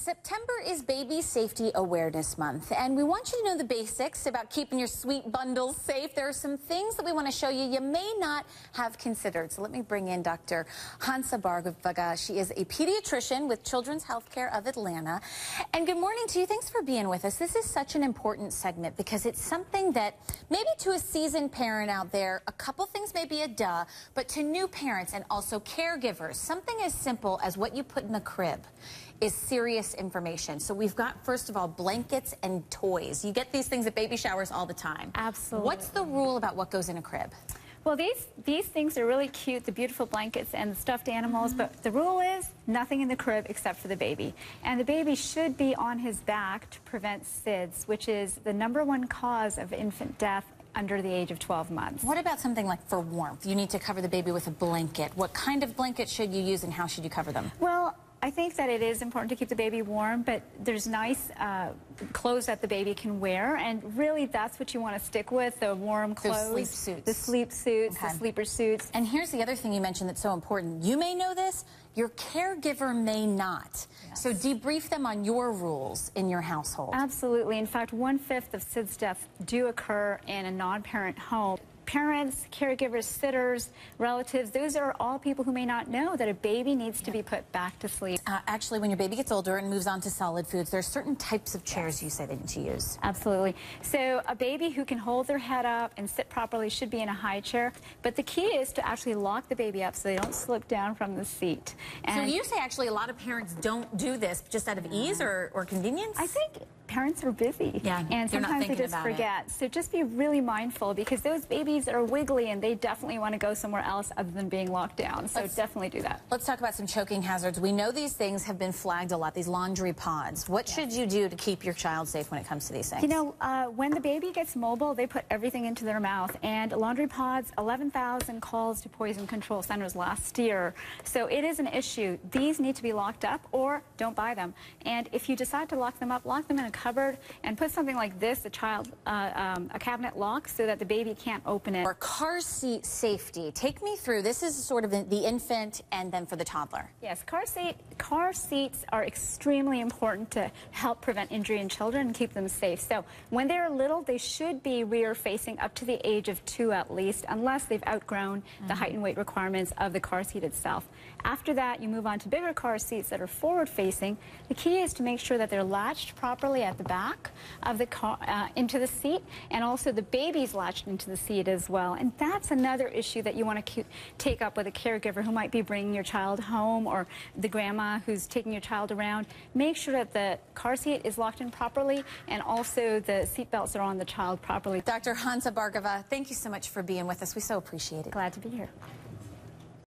September is Baby Safety Awareness Month, and we want you to know the basics about keeping your sweet bundles safe. There are some things that we want to show you may not have considered. So let me bring in Dr. Hansa Bargava. She is a pediatrician with Children's Healthcare of Atlanta. And good morning to you. Thanks for being with us. This is such an important segment because it's something that maybe to a seasoned parent out there, a couple things may be a duh, but to new parents and also caregivers, something as simple as what you put in the crib is serious information. So we've got, first of all, blankets and toys. You get these things at baby showers all the time. Absolutely. What's the rule about what goes in a crib? Well, these things are really cute, the beautiful blankets and the stuffed animals, but the rule is nothing in the crib except for the baby. And the baby should be on his back to prevent SIDS, which is the #1 cause of infant death under the age of 12 months. What about something like for warmth? You need to cover the baby with a blanket. What kind of blanket should you use and how should you cover them? Well, I think that it is important to keep the baby warm, but there's nice clothes that the baby can wear, and really that's what you want to stick with, the warm clothes. The sleep suits. The sleep suits, okay. The sleeper suits. And here's the other thing you mentioned that's so important. You may know this, your caregiver may not. Yes. So debrief them on your rules in your household. Absolutely. In fact, 1/5 of SIDS deaths do occur in a non-parent home. Parents, caregivers, sitters, relatives, those are all people who may not know that a baby needs to be put back to sleep. Actually, when your baby gets older and moves on to solid foods, there are certain types of chairs you say they need to use. Absolutely. So a baby who can hold their head up and sit properly should be in a high chair. But the key is to actually lock the baby up so they don't slip down from the seat. And so you say actually a lot of parents don't do this just out of ease or convenience? I think parents are busy. Yeah, and sometimes they just forget. So just be really mindful because those babies are wiggly and they definitely want to go somewhere else other than being locked down. So definitely do that. Let's talk about some choking hazards. We know these things have been flagged a lot, these laundry pods. What should you do to keep your child safe when it comes to these things? You know, when the baby gets mobile, they put everything into their mouth. And laundry pods, 11,000 calls to poison control centers last year. So it is an issue. These need to be locked up or don't buy them. And if you decide to lock them up, lock them in a cupboard and put something like this, a cabinet lock, so that the baby can't open it. Or car seat safety. Take me through. This is sort of the infant and then for the toddler. Yes, car seats are extremely important to help prevent injury in children and keep them safe. So when they're little, they should be rear facing up to the age of 2 at least, unless they've outgrown the height and weight requirements of the car seat itself. After that, you move on to bigger car seats that are forward facing. The key is to make sure that they're latched properly at the back of the car into the seat, and also the baby's latched into the seat as well. And that's another issue that you want to take up with a caregiver who might be bringing your child home, or the grandma who's taking your child around. Make sure that the car seat is locked in properly, and also the seat belts are on the child properly. Dr. Hansa Bargava, thank you so much for being with us. We so appreciate it. Glad to be here.